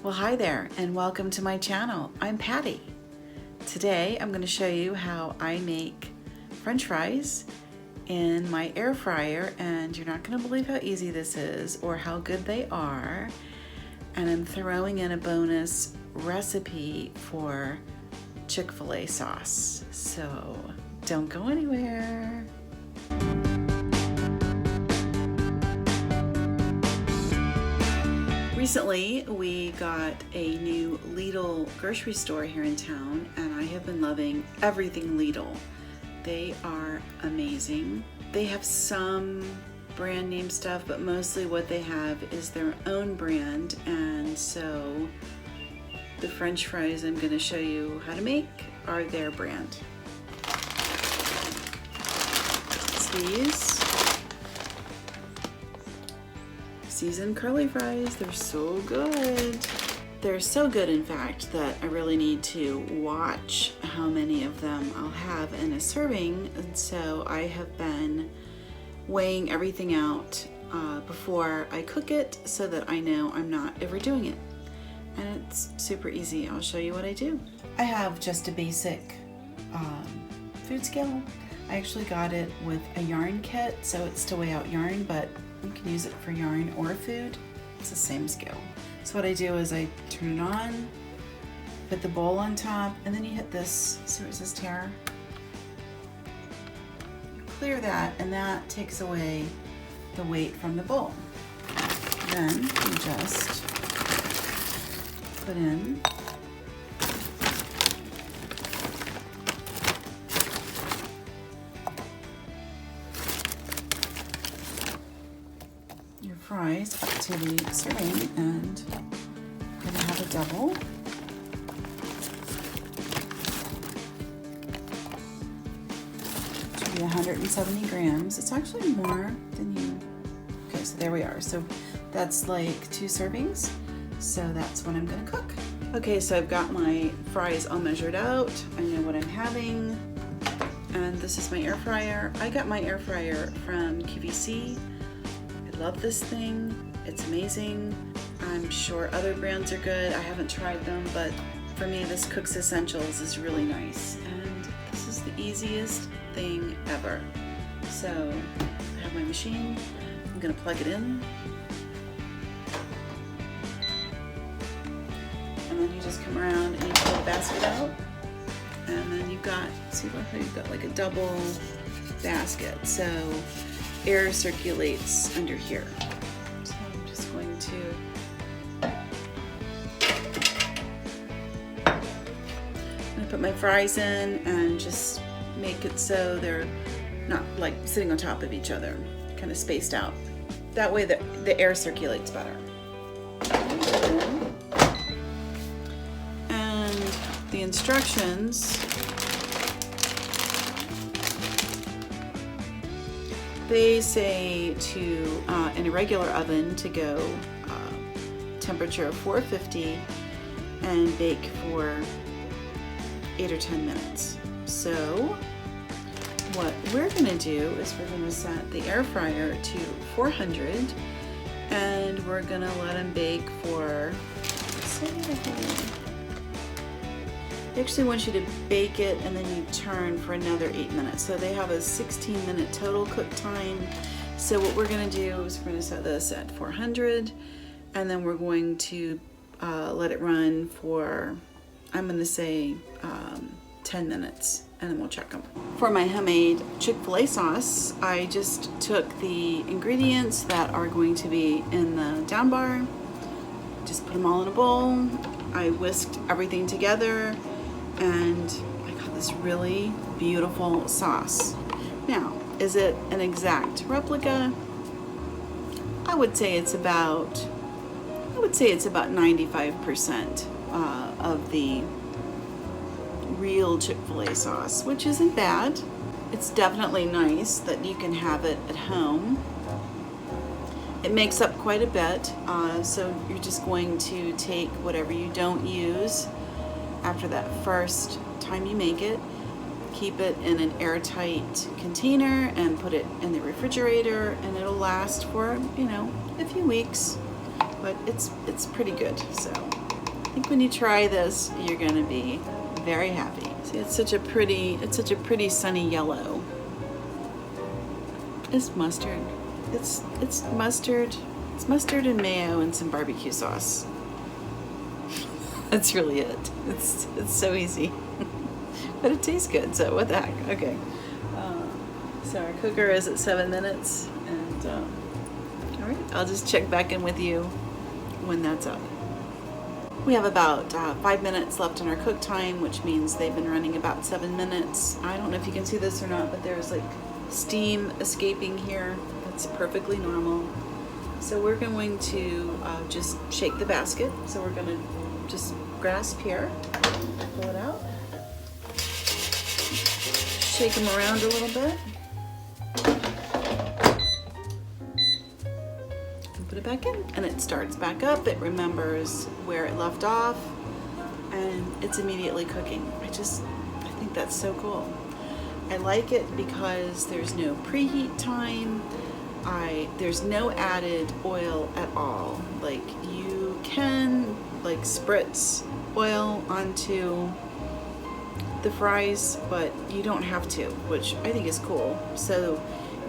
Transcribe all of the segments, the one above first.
Well, hi there and welcome to my channel. I'm Patty. Today I'm going to show you how I make French fries in my air fryer, and you're not going to believe how easy this is or how good they are. And I'm throwing in a bonus recipe for Chick Fil A sauce. So don't go anywhere. Recently, we got a new Lidl grocery store here in town, and I have been loving everything Lidl. They are amazing. They have some brand name stuff, but mostly what they have is their own brand, and so the French fries I'm going to show you how to make are their brand. It's these seasoned curly fries. They're so good. They're so good, in fact, that I really need to watch how many of them I'll have in a serving, and so I have been weighing everything out before I cook it so that I know I'm not overdoing it. And it's super easy. I'll show you what I do. I have just a basic food scale. I actually got it with a yarn kit, so it's to weigh out yarn, but you can use it for yarn or food. It's the same scale. So what I do is I turn it on, put the bowl on top, and then you hit this, see where it says tear? Clear that, and that takes away the weight from the bowl. Then you just put in your fries up to the serving, and I'm gonna have a double. Should be 170 grams. It's actually more than you. Okay, so there we are. So that's like 2 servings. So that's what I'm gonna cook. Okay, so I've got my fries all measured out. I know what I'm having. And this is my air fryer. I got my air fryer from QVC. I love this thing. It's amazing. I'm sure other brands are good. I haven't tried them, but for me, this Cook's Essentials is really nice. And this is the easiest thing ever. So I have my machine. I'm gonna plug it in. And then you just come around and you pull the basket out. And then you've got, see what you've got, like a double basket. So air circulates under here. So I'm just going to put my fries in and just make it so they're not like sitting on top of each other, kind of spaced out. That way the air circulates better. And the instructions, they say to, in a regular oven, to go temperature of 450 and bake for 8 or 10 minutes. So what we're gonna do is we're gonna set the air fryer to 400 and we're gonna let them bake for, they actually want you to bake it and then you turn for another 8 minutes. So they have a 16-minute total cook time. So what we're gonna do is we're gonna set this at 400 and then we're going to let it run for, I'm gonna say 10 minutes, and then we'll check them. For my homemade Chick Fil A sauce, I just took the ingredients that are going to be in the down bar, just put them all in a bowl. I whisked everything together, and I got this really beautiful sauce. Now, is it an exact replica? I would say it's about 95% of the real Chick Fil A sauce, which isn't bad. It's definitely nice that you can have it at home. It makes up quite a bit, so you're just going to take whatever you don't use after that first time you make it, keep it in an airtight container and put it in the refrigerator, and it'll last for, you know, a few weeks, but it's pretty good. So think when you try this, you're gonna be very happy. See, it's such a pretty sunny yellow. It's mustard. It's mustard. It's mustard and mayo and some barbecue sauce. That's really it. It's so easy, but it tastes good. So what the heck? Okay. So our cooker is at 7 minutes, and all right, I'll just check back in with you when that's up. We have about 5 minutes left on our cook time, which means they've been running about 7 minutes. I don't know if you can see this or not, but there's like steam escaping here. That's perfectly normal. So we're going to just shake the basket. So we're going to just grasp here, pull it out, shake them around a little bit, and put it back in. And it starts back up. It remembers where it left off, and it's immediately cooking. I think that's so cool. I like it because there's no preheat time. There's no added oil at all. Like, you can like spritz oil onto the fries, but you don't have to, which I think is cool. So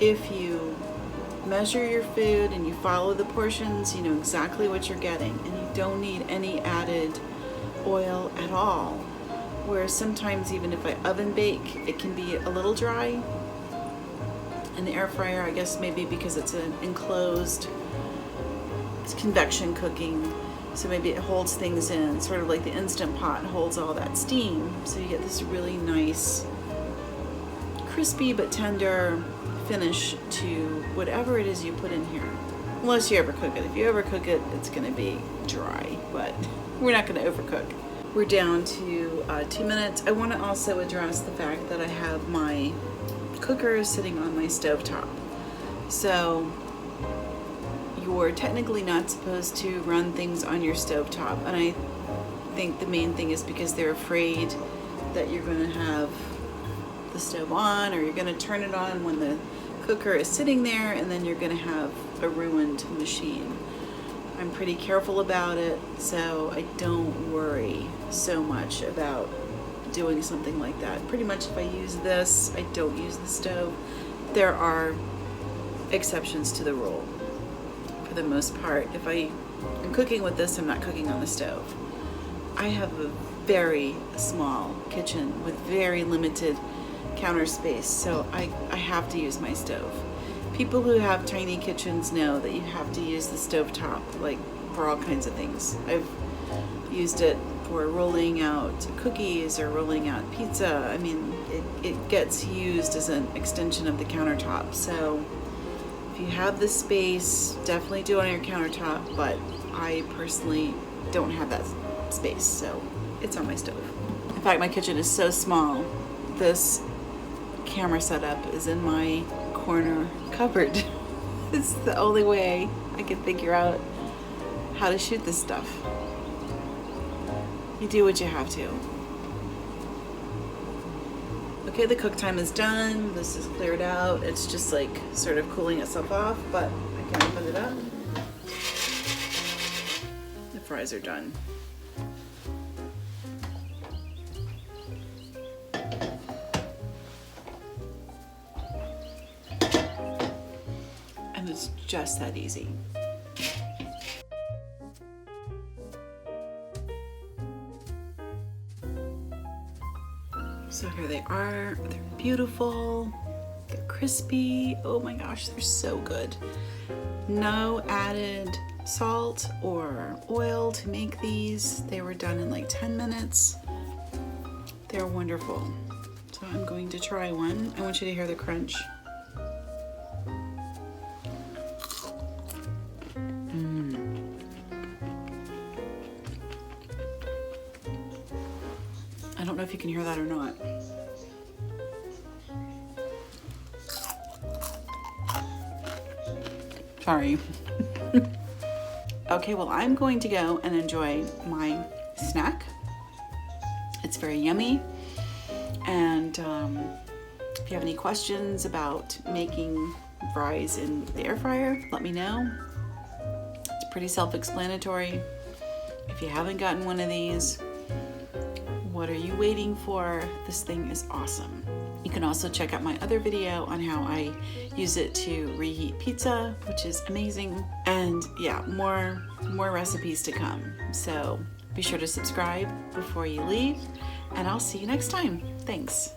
if you measure your food and you follow the portions, you know exactly what you're getting, and you don't need any added oil at all. Whereas sometimes, even if I oven bake, it can be a little dry. In the air fryer, I guess maybe because it's an enclosed, it's convection cooking, so maybe it holds things in, sort of like the Instant Pot holds all that steam. So you get this really nice, crispy but tender finish to whatever it is you put in here. Unless you overcook it. If you overcook it, it's gonna be dry, but we're not gonna overcook. We're down to 2 minutes. I wanna also address the fact that I have my cooker is sitting on my stovetop. So you're technically not supposed to run things on your stovetop, and I think the main thing is because they're afraid that you're going to have the stove on, or you're going to turn it on when the cooker is sitting there, and then you're going to have a ruined machine. I'm pretty careful about it, so I don't worry so much about doing something like that. Pretty much if I use this, I don't use the stove. There are exceptions to the rule. For the most part, if I am cooking with this, I'm not cooking on the stove. I have a very small kitchen with very limited counter space, so I have to use my stove. People who have tiny kitchens know that you have to use the stovetop, like for all kinds of things. I've used it for rolling out cookies or rolling out pizza. I mean, it gets used as an extension of the countertop. So if you have the space, definitely do it on your countertop, but I personally don't have that space, so it's on my stove. In fact, my kitchen is so small, this camera setup is in my corner cupboard. It's the only way I can figure out how to shoot this stuff. You do what you have to. Okay, the cook time is done. This is cleared out. It's just like sort of cooling itself off, but I can open it up. The fries are done. And it's just that easy. So here they are. They're beautiful. They're crispy. Oh my gosh, they're so good. No added salt or oil to make these. They were done in like 10 minutes. They're wonderful. So I'm going to try one. I want you to hear the crunch. I don't know if you can hear that or not. Sorry. Okay, well, I'm going to go and enjoy my snack. It's very yummy. And if you have any questions about making fries in the air fryer, let me know. It's pretty self-explanatory. If you haven't gotten one of these, what are you waiting for? This thing is awesome. You can also check out my other video on how I use it to reheat pizza, which is amazing. And yeah, more recipes to come. So be sure to subscribe before you leave, and I'll see you next time. Thanks.